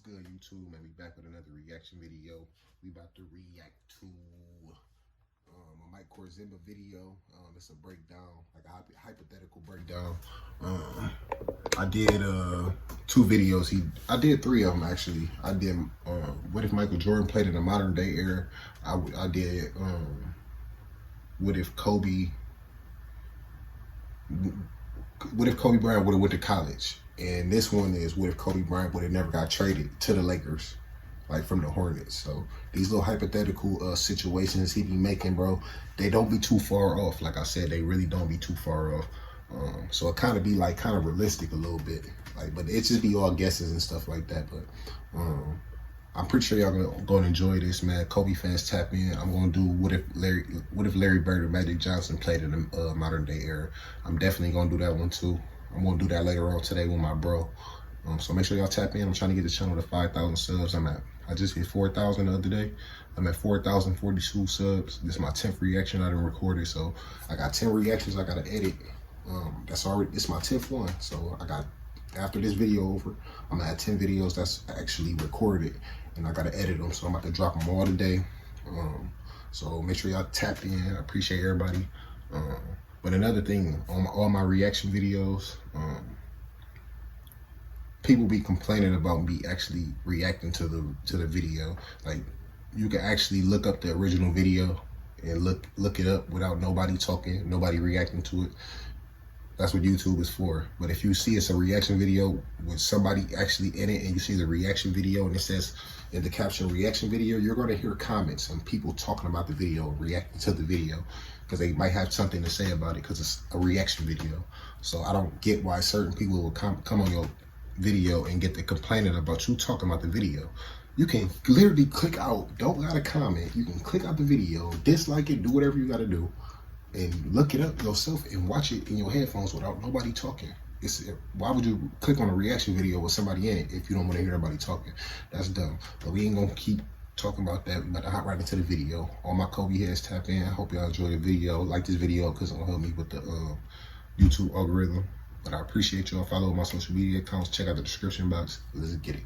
good, YouTube? Man, we back with another reaction video. We about to react to a Mike Korzemba video. It's a breakdown, like a hypothetical breakdown. I did two videos. I did three of them actually. I did what if Michael Jordan played in the modern day era. I did what if Kobe Bryant would have went to college. And this one is what if Kobe Bryant would have never got traded to the Lakers, like from the Hornets. So these little hypothetical situations he be making, bro, they don't be too far off. Like I said, they really don't be too far off. So it kind of be like kind of realistic a little bit, like, but it just be all guesses and stuff like that. But I'm pretty sure y'all gonna enjoy this, man. Kobe fans, tap in. I'm gonna do what if Larry Bird or Magic Johnson played in the modern day era. I'm definitely gonna do that one too. I'm gonna do that later on today with my bro. So make sure y'all tap in. I'm trying to get the channel to 5,000 subs. I just hit 4,000 the other day. I'm at 4,042 subs. This is my 10th reaction I done recorded. So I got 10 reactions I gotta edit. It's my 10th one. So after this video over, I'm gonna have 10 videos that's actually recorded, and I gotta edit them. So I'm about to drop them all today. So make sure y'all tap in. I appreciate everybody. But another thing, on all my reaction videos, people be complaining about me actually reacting to the video. Like, you can actually look up the original video and look it up without nobody talking, nobody reacting to it. That's what YouTube is for. But if you see it's a reaction video with somebody actually in it, and you see the reaction video and it says in the caption reaction video, you're going to hear comments and people talking about the video, reacting to the video, because they might have something to say about it because it's a reaction video. So I don't get why certain people will come on your video and get to complaining about you talking about the video. You can literally click out, don't gotta comment. You can click out the video, dislike it, do whatever you gotta do, and look it up yourself and watch it in your headphones without nobody talking. Why would you click on a reaction video with somebody in it if you don't want to hear everybody talking? That's dumb. But we ain't gonna keep talking about that. We about to hop right into the video. All my Kobe heads, tap in. I hope y'all enjoy the video. Like this video because it's gonna help me with the YouTube algorithm. But I appreciate y'all. Follow my social media accounts. Check out the description box. Let's get it.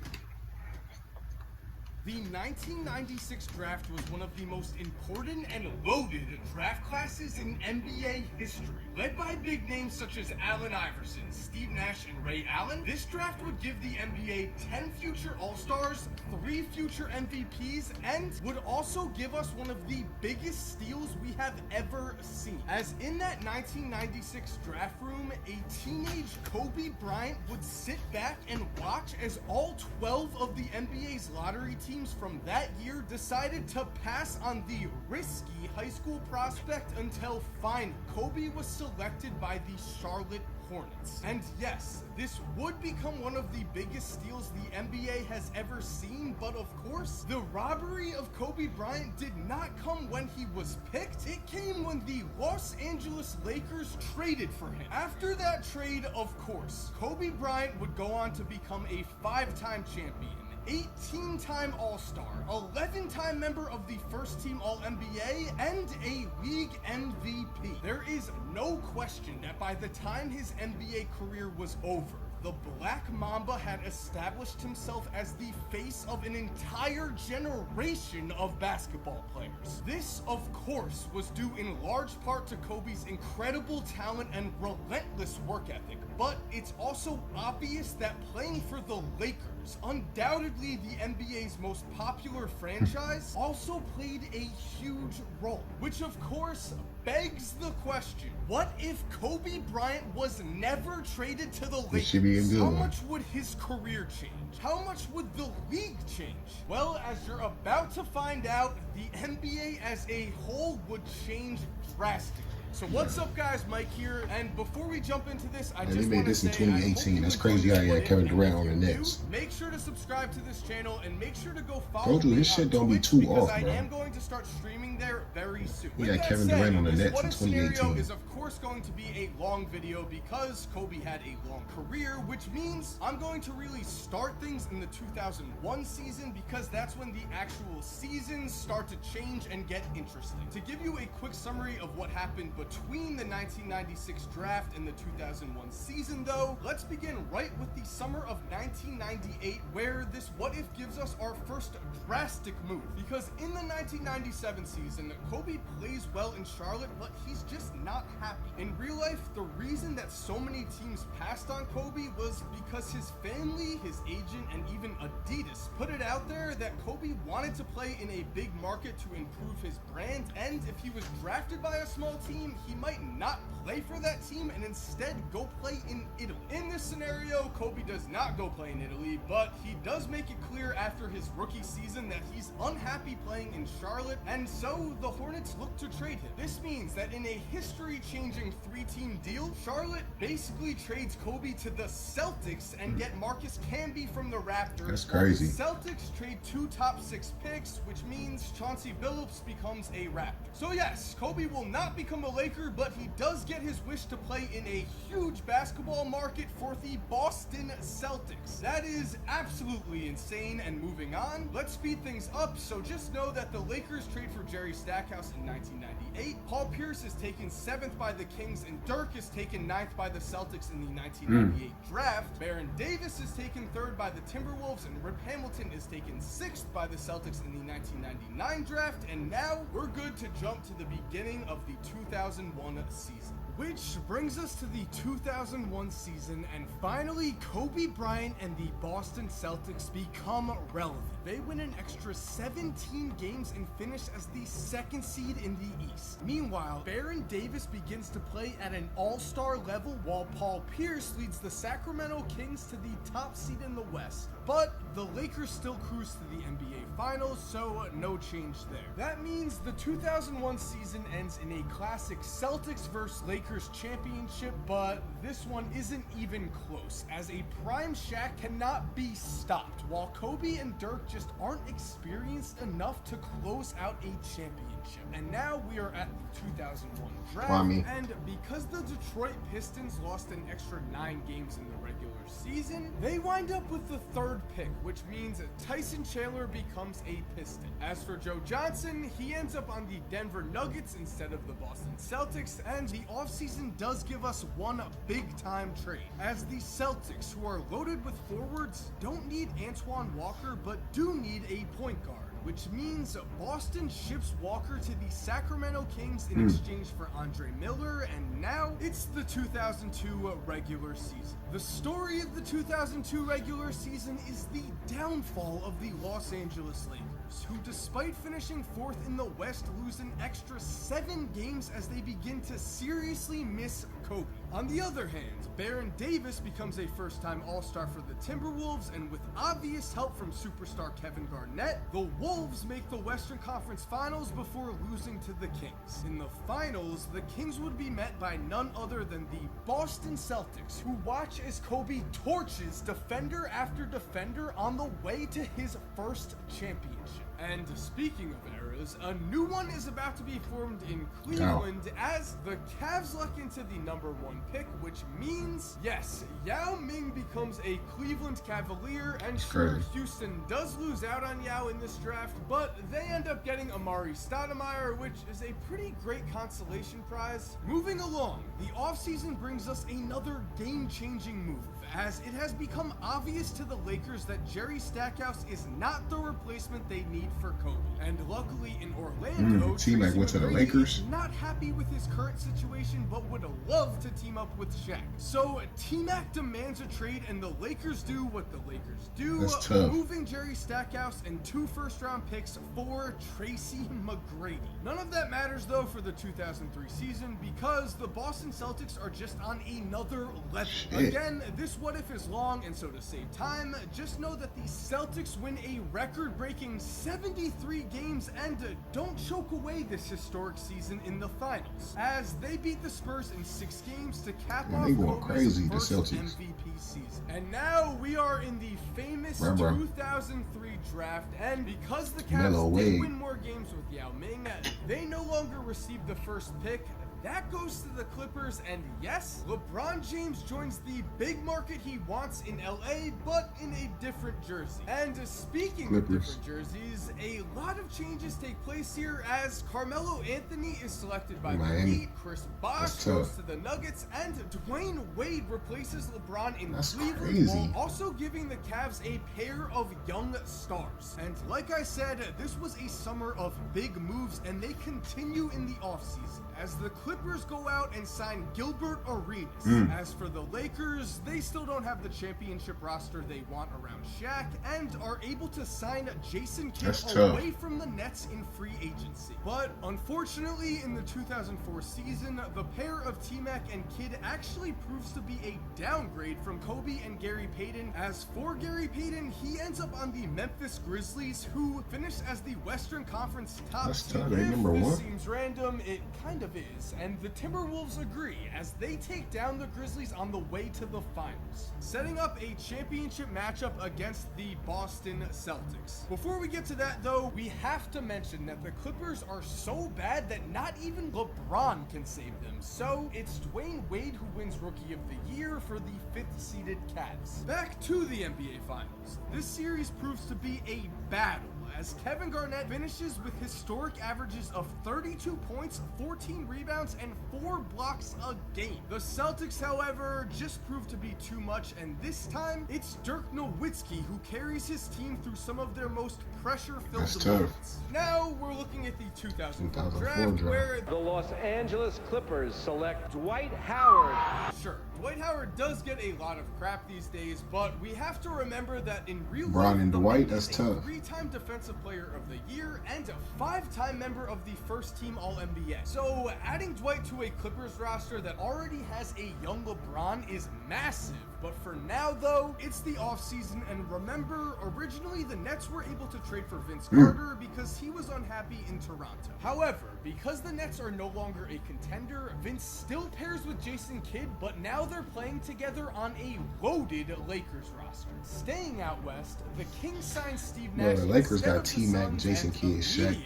The 1996 draft was one of the most important and loaded draft classes in NBA history. Led by big names such as Allen Iverson, Steve Nash, and Ray Allen, this draft would give the NBA 10 future All-Stars, 3 future MVPs, and would also give us one of the biggest steals we have ever seen. As in that 1996 draft room, a teenage Kobe Bryant would sit back and watch as all 12 of the NBA's lottery teams from that year decided to pass on the risky high school prospect until finally Kobe was selected by the Charlotte Hornets. And yes, this would become one of the biggest steals the NBA has ever seen, but of course, the robbery of Kobe Bryant did not come when he was picked. It came when the Los Angeles Lakers traded for him. After that trade, of course, Kobe Bryant would go on to become a 5-time champion, 18-time All-Star, 11-time member of the first-team All-NBA, and a league MVP. There is no question that by the time his NBA career was over, the Black Mamba had established himself as the face of an entire generation of basketball players. This, of course, was due in large part to Kobe's incredible talent and relentless work ethic, but it's also obvious that playing for the Lakers, undoubtedly the NBA's most popular franchise, also played a huge role, which of course begs the question, what if Kobe Bryant was never traded to the Lakers? How much would his career change? How much would the league change? Well, as you're about to find out, the NBA as a whole would change drastically. So what's up, guys? Mike here, and before we jump into this, I just made this in 2018. That's crazy how you had Kevin Durant on the Nets. Make sure to subscribe to this channel and make sure to go follow Told you, me this shit don't be Twitch, too because off, I bro. am going to start streaming there very soon. We had Kevin Durant on the Nets in 2018. Scenario is of course going to be a long video because Kobe had a long career, which means I'm going to really start things in the 2001 season because that's when the actual seasons start to change and get interesting. To give you a quick summary of what happened between the 1996 draft and the 2001 season though, let's begin right with the summer of 1998, where this what if gives us our first drastic move. Because in the 1997 season, Kobe plays well in Charlotte, but he's just not happy. In real life, the reason that so many teams passed on Kobe was because his family, his agent, and even Adidas put it out there that Kobe wanted to play in a big market to improve his brand, and if he was drafted by a small team, he might not play for that team and instead go play in Italy. In this scenario, Kobe does not go play in Italy, but he does make it clear after his rookie season that he's unhappy playing in Charlotte, and so the Hornets look to trade him. This means that in a history-changing 3-team deal, Charlotte basically trades Kobe to the Celtics and get Marcus Camby from the Raptors. That's crazy. The Celtics trade 2 top 6 picks, which means Chauncey Billups becomes a Raptor. So yes, Kobe will not become a Laker, but he does get his wish to play in a huge basketball market for the Boston Celtics. That is absolutely insane, and moving on, let's speed things up. So just know that the Lakers trade for Jerry Stackhouse in 1998, Paul Pierce is taken 7th by the Kings, and Dirk is taken 9th by the Celtics in the 1998 draft. Baron Davis is taken 3rd by the Timberwolves, and Rip Hamilton is taken 6th by the Celtics in the 1999 draft, and now we're good to jump to the beginning of the 2001 season. Which brings us to the 2001 season, and finally, Kobe Bryant and the Boston Celtics become relevant. They win an extra 17 games and finish as the 2nd seed in the East. Meanwhile, Baron Davis begins to play at an all-star level, while Paul Pierce leads the Sacramento Kings to the top seed in the West. But the Lakers still cruise to the NBA Finals, so no change there. That means the 2001 season ends in a classic Celtics vs. Lakers championship, but this one isn't even close, as a prime Shaq cannot be stopped, while Kobe and Dirk just aren't experienced enough to close out a championship. And now we are at the 2001 draft, and because the Detroit Pistons lost an extra 9 games in the regular season, they wind up with the 3rd pick, which means Tyson Chandler becomes a Piston. As for Joe Johnson, he ends up on the Denver Nuggets instead of the Boston Celtics, and the offseason does give us one big-time trade, as the Celtics, who are loaded with forwards, don't need Antoine Walker, but do need a point guard, which means Boston ships Walker to the Sacramento Kings in exchange for Andre Miller, and now it's the 2002 regular season. The story of the 2002 regular season is the downfall of the Los Angeles Lakers, who despite finishing 4th in the West lose an extra 7 games as they begin to seriously miss Kobe. On the other hand, Baron Davis becomes a first-time All-Star for the Timberwolves, and with obvious help from superstar Kevin Garnett, the Wolves make the Western Conference Finals before losing to the Kings. In the finals, the Kings would be met by none other than the Boston Celtics, who watch as Kobe torches defender after defender on the way to his first championship. And speaking of eras, a new one is about to be formed in Cleveland as the Cavs luck into the number 1 pick, which means, yes, Yao Ming becomes a Cleveland Cavalier, and sure, Houston does lose out on Yao in this draft, but they end up getting Amari Stoudemire, which is a pretty great consolation prize. Moving along, the offseason brings us another game-changing move, as it has become obvious to the Lakers that Jerry Stackhouse is not the replacement they need for Kobe. And luckily in Orlando, T-Mac went to the Lakers. Not happy with his current situation, but would love to team up with Shaq. So T-Mac demands a trade, and the Lakers do what the Lakers do, moving Jerry Stackhouse and 2 first-round picks for Tracy McGrady. None of that matters though for the 2003 season, because the Boston Celtics are just on another level. Again, this what if is long, and so to save time, just know that the Celtics win a record-breaking 73 games and don't choke away this historic season in the finals, as they beat the Spurs in 6 games to cap off Kobe's first MVP season. And now we are in the famous 2003 draft, and because the Cavs did win more games with Yao Ming, they no longer receive the first pick. That goes to the Clippers, and yes, LeBron James joins the big market he wants in LA, but in a different jersey. And speaking of different jerseys, a lot of changes take place here as Carmelo Anthony is selected by the Heat, Chris Bosh goes to the Nuggets, and Dwayne Wade replaces LeBron in Cleveland, while also giving the Cavs a pair of young stars. And like I said, this was a summer of big moves, and they continue in the offseason as the Clippers go out and sign Gilbert Arenas. As for the Lakers, they still don't have the championship roster they want around Shaq and are able to sign Jason Kidd away from the Nets in free agency. But unfortunately, in the 2004 season, the pair of T-Mac and Kidd actually proves to be a downgrade from Kobe and Gary Payton. As for Gary Payton, he ends up on the Memphis Grizzlies, who finished as the Western Conference top seed. If this seems random, it kind of is, and the Timberwolves agree as they take down the Grizzlies on the way to the finals, setting up a championship matchup against the Boston Celtics. Before we get to that though, we have to mention that the Clippers are so bad that not even LeBron can save them, so it's Dwayne Wade who wins Rookie of the Year for the 5th seeded Cavs. Back to the NBA Finals. This series proves to be a battle as Kevin Garnett finishes with historic averages of 32 points, 14 rebounds, and 4 blocks a game. The Celtics, however, just proved to be too much, and this time, it's Dirk Nowitzki who carries his team through some of their most pressure-filled moments. Now, we're looking at the 2004 draft, where the Los Angeles Clippers select Dwight Howard. Sure, Dwight Howard does get a lot of crap these days, but we have to remember that in real life, Bron and Dwight, that's tough. 3-time Defensive Player of the Year and a 5-time member of the first team All-NBA. So adding Dwight to a Clippers roster that already has a young LeBron is massive. But for now, though, it's the offseason, and remember, originally the Nets were able to trade for Vince Carter because he was unhappy in Toronto. However, because the Nets are no longer a contender, Vince still pairs with Jason Kidd, but now they're playing together on a loaded Lakers roster. Staying out west, the Kings signed Steve Nash. The Lakers got T-Mac, Jason Kidd, Shaq.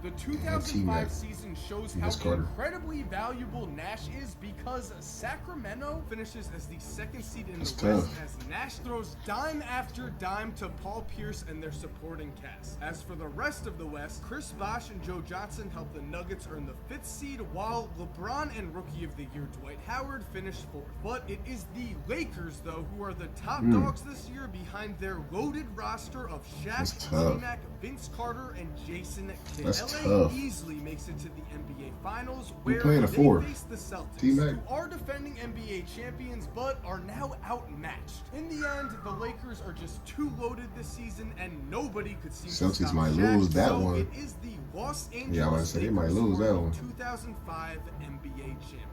The 2005 season shows how incredibly valuable Nash is because Sacramento finishes as the 2nd seed in the West as Nash throws dime after dime to Paul Pierce and their supporting cast. As for the rest of the West, Chris Bosh and Joe Johnson helped the Nuggets earn the 5th seed, while LeBron and Rookie of the Year Dwight Howard finished 4th. But it is the Lakers, though, who are the top dogs this year behind their loaded roster of Shaq, T-Mac, Vince Carter, and Jason Kidd. LA easily makes it to the NBA Finals, where they face the Celtics, who are defending NBA champions but are now outmatched. In the end, the Lakers are just too loaded this season, and nobody could seem to stop Shaq. Might lose that one. It is the Los Angeles Lakers might lose that one. 2005 NBA champions.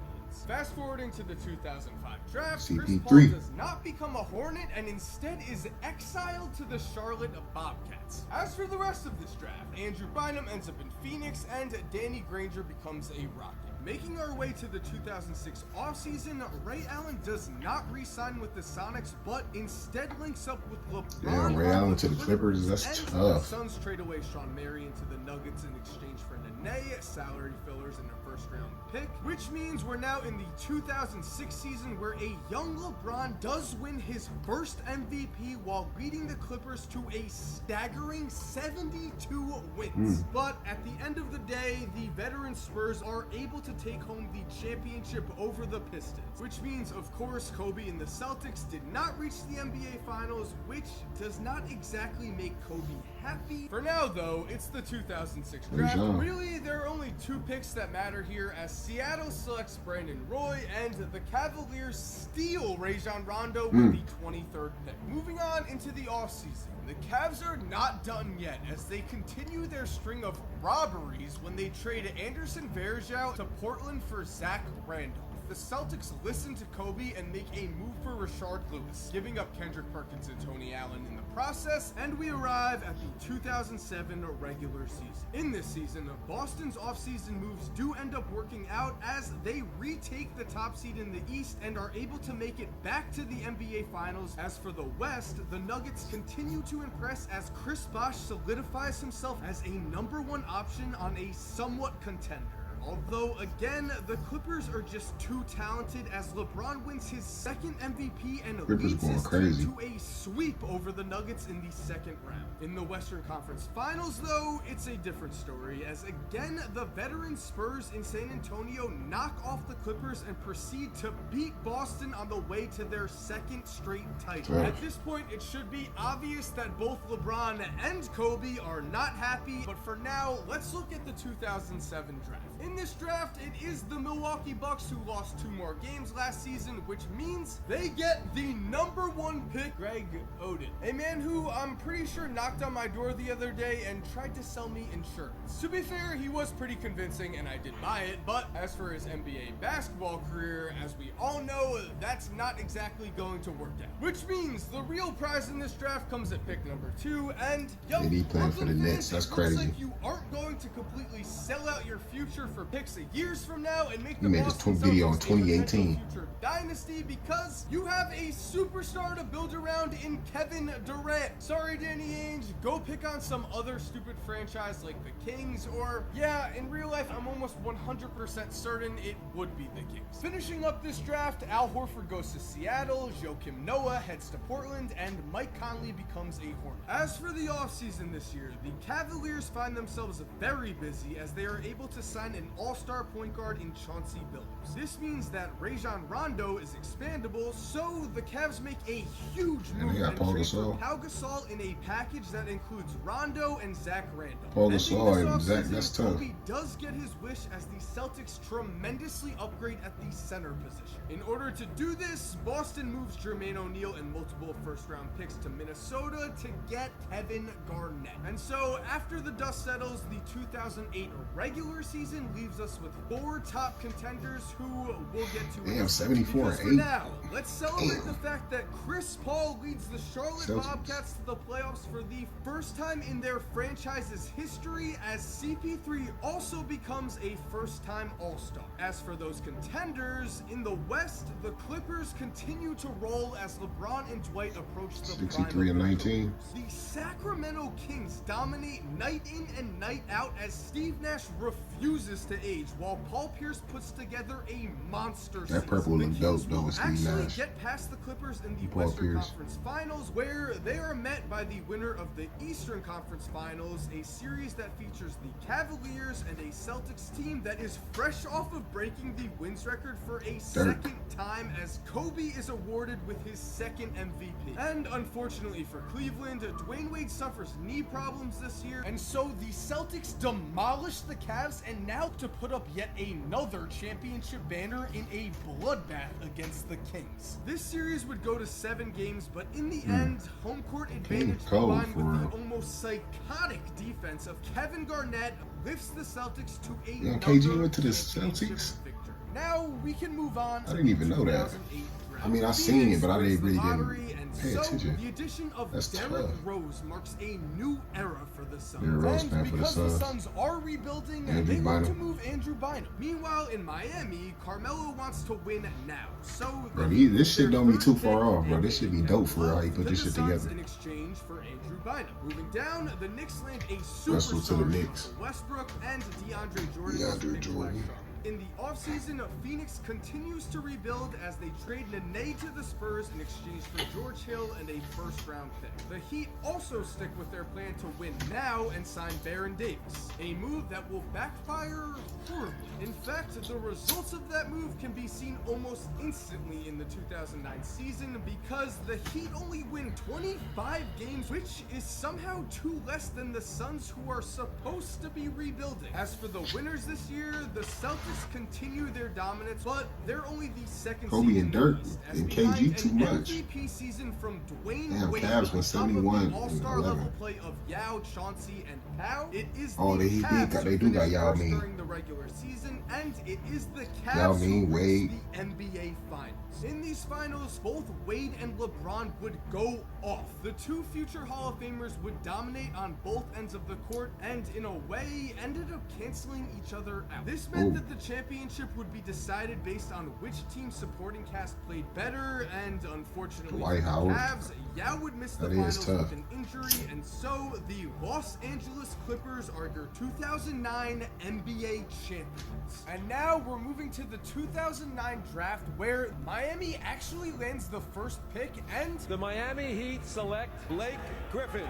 Fast forwarding to the 2005 draft, CP3. Chris Paul does not become a Hornet and instead is exiled to the Charlotte Bobcats. As for the rest of this draft, Andrew Bynum ends up in Phoenix and Danny Granger becomes a Rocket. Making our way to the 2006 offseason, Ray Allen does not re-sign with the Sonics, but instead links up with LeBron. Yeah, Ray Allen to the Clippers, that's tough. The Suns trade away Sean Marion to the Nuggets in exchange for Nene, salary fillers, and a first-round pick, which means we're now in the 2006 season where a young LeBron does win his first MVP while leading the Clippers to a staggering 72 wins. But at the end of the day, the veteran Spurs are able to take home the championship over the Pistons, which means, of course, Kobe and the Celtics did not reach the NBA Finals, which does not exactly make Kobe happy. For now, though, it's the 2006 draft. Really, there are only 2 picks that matter here, as Seattle selects Brandon Roy and the Cavaliers steal Rajon Rondo with the 23rd pick. Moving on into the offseason, the Cavs are not done yet as they continue their string of robberies when they trade Anderson Varejao to Portland for Zach Randolph. The Celtics listen to Kobe and make a move for Rashard Lewis, giving up Kendrick Perkins and Tony Allen in the process, and we arrive at the 2007 regular season. In this season, Boston's offseason moves do end up working out as they retake the top seed in the East and are able to make it back to the NBA Finals. As for the West, the Nuggets continue to impress as Chris Bosh solidifies himself as a #1 option on a somewhat contender. Although, again, the Clippers are just too talented as LeBron wins his second MVP and Clippers leads going his crazy. team to a sweep over the Nuggets in the second round. In the Western Conference Finals, though, it's a different story, as again, the veteran Spurs in San Antonio knock off the Clippers and proceed to beat Boston on the way to their second straight title. Right. At this point, it should be obvious that both LeBron and Kobe are not happy, but for now, let's look at the 2007 draft. In this draft, it is the Milwaukee Bucks who lost 2 more games last season, which means they get the #1 pick, Greg Oden, a man who I'm pretty sure knocked on my door the other day and tried to sell me insurance. To be fair, he was pretty convincing and I did buy it, but as for his NBA basketball career, as we all know, that's not exactly going to work out. Which means the real prize in this draft comes at pick number 2, and yo, Maybe he playing for the Brooklyn Nets. fans, That's it crazy. looks like you aren't going to completely sell out your future for picks years from now and make the He made this Boston video in Celtics a potential 2018. future dynasty because you have a superstar to build around in Kevin Durant. Sorry, Danny Ainge, go pick on some other stupid franchise like the Kings, or yeah, in real life, I'm almost 100% certain it would be the Kings. Finishing up this draft, Al Horford goes to Seattle, Joakim Noah heads to Portland, and Mike Conley becomes a Hornet. As for the offseason this year, the Cavaliers find themselves very busy as they are able to sign an all-star point guard in Chauncey Billups. This means that Rajon Rondo is expandable, so the Cavs make a huge And move they got and Paul trade for Gasol. Pau Gasol in a package that includes Rondo and Zach Randolph. Paul Ending Gasol this and Zach, offseason, that's tough. Kobe does get his wish as the Celtics tremendously upgrade at the center position. In order to do this, Boston moves Jermaine O'Neal and multiple first-round picks to Minnesota to get Kevin Garnett. And so, after the dust settles, the 2008 regular season leaves us with 4 top contenders who we'll get to. Damn, 74 Because for and 8. now, let's celebrate Damn. the fact that Chris Paul leads the Charlotte Celtics. Bobcats to the playoffs for the first time in their franchise's history, as CP3 also becomes a first-time All-Star. As for those contenders, in the West, the Clippers continue to roll as LeBron and Dwight approach the 63 and prime of 19. the Sacramento Kings dominate night in and night out as Steve Nash refuses to age, while Paul Pierce puts together a monster season. That purple The look Kings dope, though, will with Steve actually Nash. get past the Clippers in the Paul Western Pierce. Conference Finals, where they are met by the winner of the Eastern Conference Finals, a series that features the Cavaliers and a Celtics team that is fresh off of breaking the wins record for a second time, as Kobe is awarded with his second MVP. And unfortunately for Cleveland, Dwayne Wade suffers knee problems this year, and so the Celtics demolish the Cavs, and now to put up yet another championship banner in a bloodbath against the Kings. This series would go to 7 games, but in the end, home court advantage cold combined with for the real. almost psychotic defense of Kevin Garnett lifts the Celtics to a Yeah, KG number went to the championship Celtics? victory. Now we can move on. I didn't even know that. 2008 draft. I mean, I seen it, but I Phoenix didn't really wins the lottery, didn't and pay so attention. the addition of That's Derrick tough. Rose marks a new era for the Suns. Derrick Rose And playing for the because the Suns. Suns are rebuilding, Andrew they want to Bynum. move Andrew Bynum. Meanwhile, in Miami, Carmelo wants to win now. So Bro, they this shit their don't be third too pick far off, bro. and This should be a dope for how you love put to this the shit Suns together. in exchange for Andrew Bynum. Moving down, the Knicks land a Russell to the superstar Knicks. in Westbrook and DeAndre Jordan. DeAndre picked by Jordan. Charlotte. In the offseason, Phoenix continues to rebuild as they trade Nene to the Spurs in exchange for George Hill and a first-round pick. The Heat also stick with their plan to win now and sign Baron Davis, a move that will backfire horribly. In fact, the results of that move can be seen almost instantly in the 2009 season because the Heat only win 25 games, which is somehow 2 less than the Suns, who are supposed to be rebuilding. As for the winners this year, the Celtics continue their dominance, but they're only the second Kobe seed and in the Dirk East, as and behind KG too an much. MVP season from Dwayne Damn, Wade, Cavs on went top of 71 the and all-star 11. level play of Yao, Chauncey, and Pau. It is Oh, the they did Cavs got- they who do got finished Yao first Ming. during the regular season, and it is the Yao Cavs who Ming, reached Wade. the NBA Finals. In these finals, both Wade and LeBron would go off. The 2 future Hall of Famers would dominate on both ends of the court and, in a way, ended up canceling each other out. This meant Ooh. that the championship would be decided based on which team's supporting cast played better, and unfortunately Dwight for the Howard. Cavs, Yao would miss the That is finals tough. with an injury, and so the Los Angeles Clippers are your 2009 NBA champions. And now we're moving to the 2009 draft, where Miami actually lands the first pick, and The Miami Heat select Blake Griffin.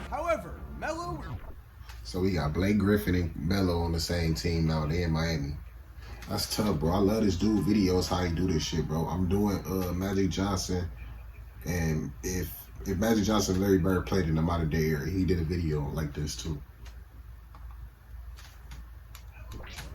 however, Melo. So we got Blake Griffin and Melo on the same team now. They in Miami. That's tough, bro. I love this dude videos, how he do this shit, bro. I'm doing Magic Johnson, and if Magic Johnson and Larry Bird played in the modern day era, he did a video like this too.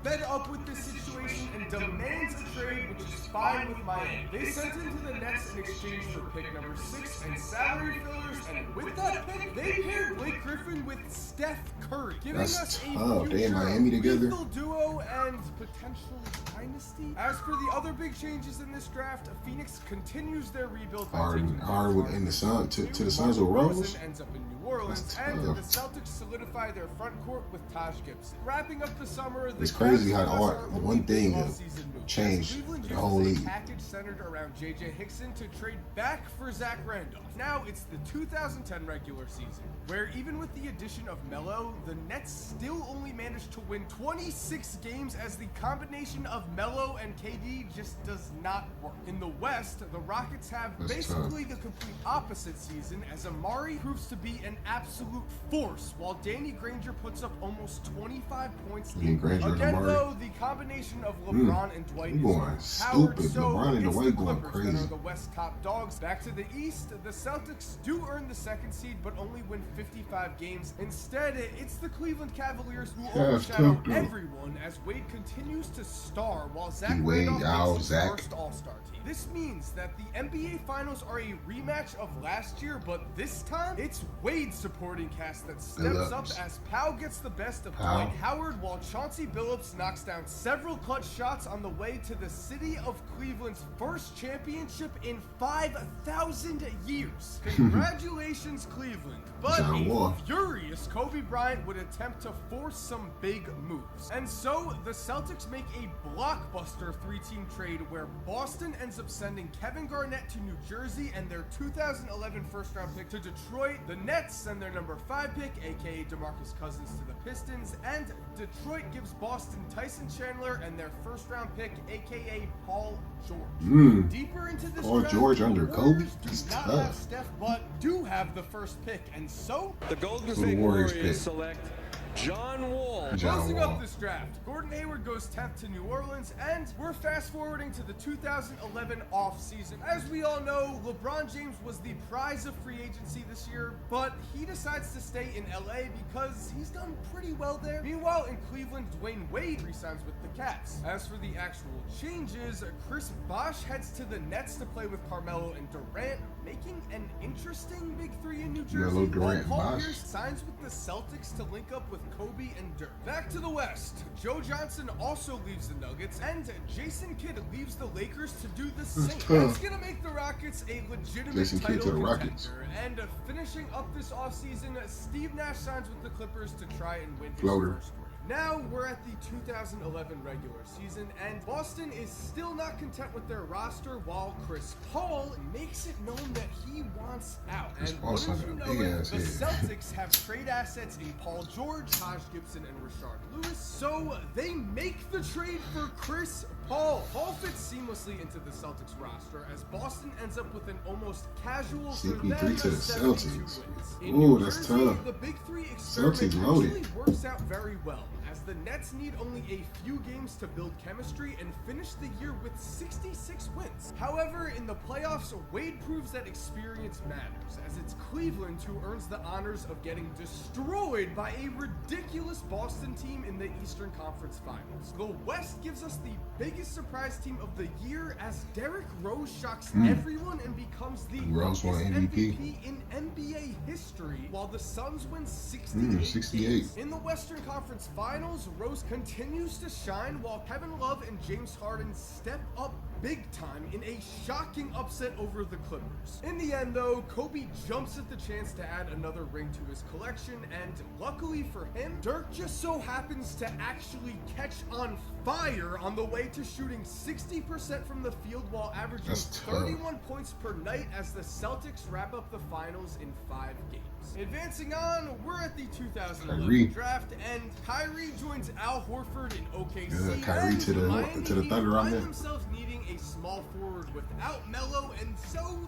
Fed up with this situation and demands a trade, which is fine with Miami. They sent him to the Nets in exchange for pick number 6 and salary fillers, and with that pick, they paired Blake Griffin with Steph Curry, giving That's us a tough. They in future Miami together? lethal duo and potential dynasty. As for the other big changes in this draft, Phoenix continues their rebuild by taking Hardwood in the Sun to the Suns with Rose. ends up in New Orleans, That's and the tough. Celtics solidify their front court with Taj Gibson. Wrapping up the summer, the It's crazy how Cavs all- are one only thing big will offseason move, change as Cleveland the uses whole a league. package centered around J.J. Hickson to trade back for Zach Randolph. Now it's the 2010 regular season, where even with the addition of Melo, the Nets still only managed to win 26 games, as the combination of Melo and KD just does not work. In the West, the Rockets have That's basically the complete opposite season, as Amari proves to be an absolute force, while Danny Granger puts up almost 25 points. Danny Granger and Again, Amari. though, the combination of LeBron and Dwight They is going overpowered, stupid. so LeBron and it's Dwight the going Clippers that crazy. are the West top dogs. Back to the East, the Celtics do earn the second seed, but only win 55 games. Instead, it's the Cleveland Cavaliers who Yeah, overshadow tough, though. everyone, as Wade continues to star while Zach D-Wade, Randolph Yao, makes his Zach. first All-Star team. This means that the NBA Finals are a rematch of last year, but this time it's Wade's supporting cast that steps up, Billups. as Powell gets the best of Powell. Dwight Howard, while Chauncey Billups knocks down several clutch shots on the way to the city of Cleveland's first championship in 5,000 years. Congratulations, Cleveland. But John a Wall. furious Kobe Bryant would attempt to force some big moves. And so the Celtics make a blockbuster 3-team trade where Boston ends up sending Kevin Garnett to New Jersey and their 2011 first-round pick to Detroit. The Nets send their number 5 pick, aka DeMarcus Cousins, to the Pistons, and Detroit gives Boston Tyson Chandler and their first-round pick, aka Paul George. Deeper into this Paul draft, George the under Warriors Kobe? That's do not tough. have Steph, but do have the first pick, and so The Golden the State Warriors Warriors pick? select John Wall. John closing Wall. up this draft, Gordon Hayward goes 10th to New Orleans, and we're fast forwarding to the 2011 offseason. As we all know, LeBron James was the prize of free agency this year, but he decides to stay in LA because he's done pretty well there. Meanwhile, in Cleveland, Dwayne Wade resigns with the Cavs. As for the actual changes, Chris Bosh heads to the Nets to play with Carmelo and Durant, making an interesting big three in New Jersey. Melo, Durant, while Paul Bosh. Pierce signs with the Celtics to link up with Kobe and Dirk. Back to the West, Joe Johnson also leaves the Nuggets, and Jason Kidd leaves the Lakers to do the same. tough. That's gonna make the Rockets a legitimate Jason Kidd to title the contender. Rockets. And finishing up this offseason, Steve Nash signs with the Clippers to try and win his Floater. first ring. Now we're at the 2011 regular season, and Boston is still not content with their roster, while Chris Paul makes it known that he wants out. Chris And Paul wouldn't signed you a know big it, ass the head. Celtics have trade assets in Paul George, Taj Gibson, and Rashard Lewis, so they make the trade for Chris Paul. Paul fits seamlessly into the Celtics roster, as Boston ends up with an almost casual for them, 63 to the 72 Celtics. wins. In Ooh, New that's Jersey, tough. the Big Three experiment Celtics loaded. actually works out very well, as the Nets need only a few games to build chemistry and finish the year with 66 wins. However, in the playoffs, Wade proves that experience matters, as it's Cleveland who earns the honors of getting destroyed by a ridiculous Boston team in the Eastern Conference Finals. The West gives us the biggest surprise team of the year, as Derrick Rose shocks everyone and becomes the Rose won youngest MVP. MVP in NBA history, while the Suns win 68. 68. games. In the Western Conference Finals, Rose continues to shine, while Kevin Love and James Harden step up big time in a shocking upset over the Clippers. In the end, though, Kobe jumps at the chance to add another ring to his collection, and luckily for him, Dirk just so happens to actually catch on fire on the way to shooting 60% from the field while averaging That's tough. 31 points per night as the Celtics wrap up the finals in 5 games. Advancing on, we're at the 2011 Kyrie. draft, and Kyrie joins Al Horford in OKC. Yeah, Kyrie and to the Miami Thunder Heat right find there. themselves needing a small forward without Melo, and so,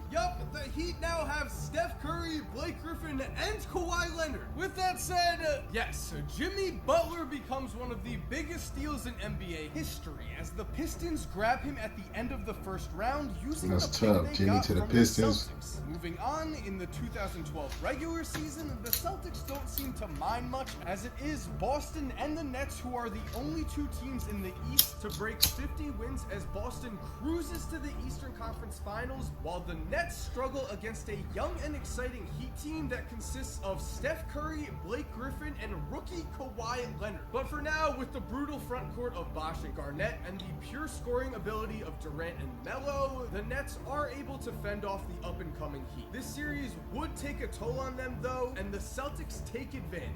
the Heat now have Steph Curry, Blake Griffin, and Kawhi Leonard. With that said, yes, Jimmy Butler becomes one of the biggest steals in NBA history as the Pistons grab him at the end of the first round using That's the pick tough. they Jimmy got to the from Pistons. Celtics. Moving on, in the 2012 regular season, the Celtics don't seem to mind much as it is Boston and the Nets who are the only 2 teams in the East to break 50 wins as Boston cruises to the Eastern Conference Finals while the Nets struggle against a young and exciting Heat team that consists of Steph Curry, Blake Griffin, and rookie Kawhi Leonard. But for now, with the brutal front court of Bosh and Garnett and the pure scoring ability of Durant and Melo, the Nets are able to fend off the up-and-coming Heat. This series would take a toll on them though, and the Celtics take advantage,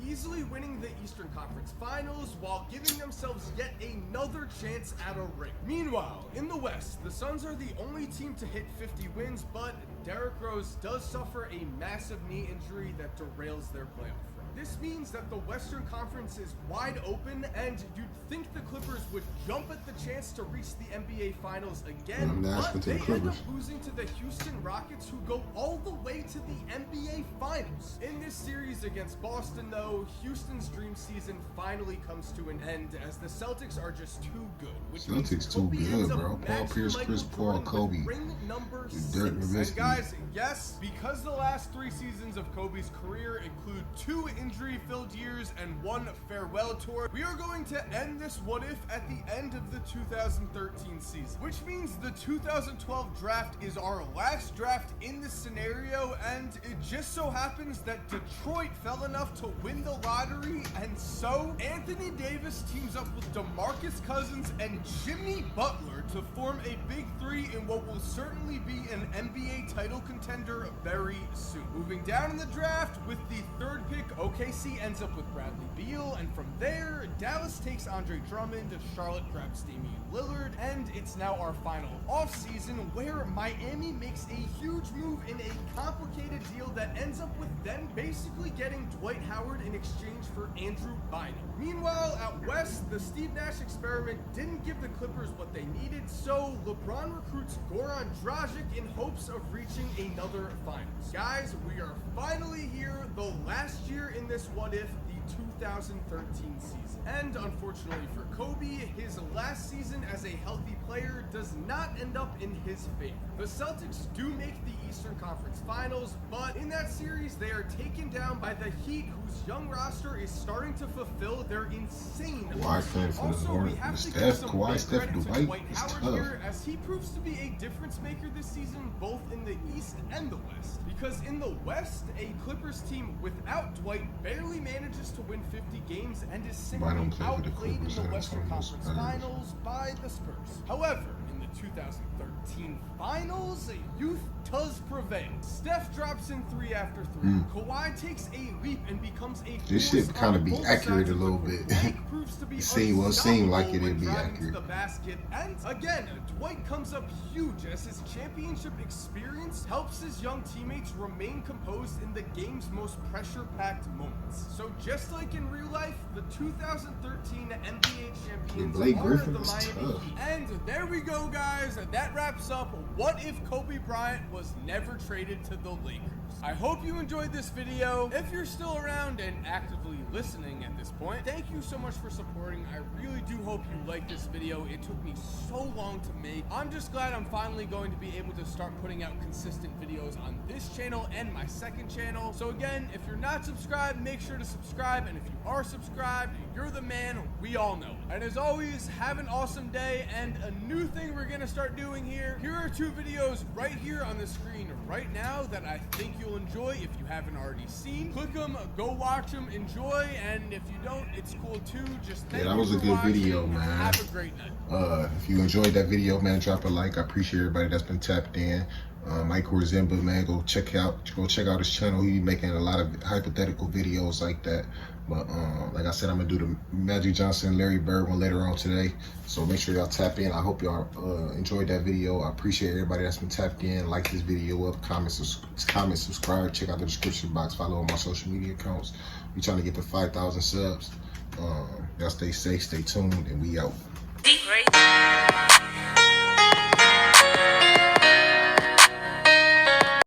easily winning the Eastern Conference Finals while giving themselves yet another chance at a ring. Meanwhile, in the West, the Suns are the only team to hit 50 wins, but Derrick Rose does suffer a massive knee injury that derails their playoff run. This means that the Western Conference is wide open, and you'd think the Clippers would jump at the chance to reach the NBA Finals again, but they end up losing to the Houston Rockets, who go all the way to the NBA Finals. In this series against Boston, though, Houston's dream season finally comes to an end as the Celtics are just too good. Celtics too good, bro. Paul Pierce, Chris Paul, Kobe. Ring number 6. Dirk And Nowitzki. guys, yes, because the last 3 seasons of Kobe's career include 2 injury-filled years and 1 farewell tour, we are going to end this what if at the end of the 2013 season, which means the 2012 draft is our last draft in this scenario, and it just so happens that Detroit fell enough to win the lottery, and so Anthony Davis teams up with DeMarcus Cousins and Jimmy Butler to form a big 3 in what will certainly be an NBA title contender very soon. Moving down in the draft with the 3rd pick, OKC ends up with Bradley Beal, and from there, Dallas takes Andre Drummond, Charlotte grabs Damian Lillard, and it's now our final offseason where Miami makes a huge move in a complicated deal that ends up with them basically getting Dwight Howard in exchange for Andrew Bynum. Meanwhile, out west, the Steve Nash experiment didn't give the Clippers what they needed, so LeBron recruits Goran Dragic in hopes of reaching another finals. Guys, we are finally here, the last year in this what if, the 2013 season. And unfortunately for Kobe, his last season as a healthy player does not end up in his favor. The Celtics do make the Eastern Conference Finals, but in that series they are taken down by the Heat, whose young roster is starting to fulfill their insane Kawhi, also, we have to give some big credit to Dwight Howard here, as he proves to be a difference maker this season, both in the East and the West. Because in the West, a Clippers team without Dwight barely manages to win 50 games and is simply outplayed in the Western Conference Finals by the Spurs. However, in the 2013 Finals, youth does prevail. Steph drops in 3 after 3. Kawhi takes a leap and becomes a This shit kind of be accurate a little bit. It seem like it'd be accurate. The basket, and again, Dwight comes up huge as his championship experience helps his young teammates remain composed in the game's most pressure-packed moments. So just like in real life, the 2013 NBA champions Blake are Griffin the is Miami tough. Heat. And there we go, guys. That wraps up what if Kobe Bryant was never traded to the Lakers. I hope you enjoyed this video. If you're still around and actively listening at this point, thank you so much for supporting. I really do hope you like this video. It took me so long to make. I'm just glad I'm finally going to be able to start putting out consistent videos on this channel and my second channel. So again, if you're not subscribed, make sure to subscribe. And if you are subscribed, you're the man. We all know it. And as always, have an awesome day. And a new thing we're going to start doing here. Here are 2 videos right here on the screen right now that I think you'll enjoy if you haven't already seen. Click them, go watch them, enjoy, and if you don't, it's cool too. Just thank that was a good video, man. Have a great night. If you enjoyed that video, man, drop a like. I appreciate everybody that's been tapped in. Mike Korzemba, man, go check out his channel. He be making a lot of hypothetical videos like that. But like I said, I'm gonna do the Magic Johnson, Larry Bird one later on today. So make sure y'all tap in. I hope y'all enjoyed that video. I appreciate everybody that's been tapped in. Like this video up, comment, subscribe. Check out the description box. Follow on my social media accounts. We trying to get to 5,000 subs. Y'all stay safe, stay tuned, and we out.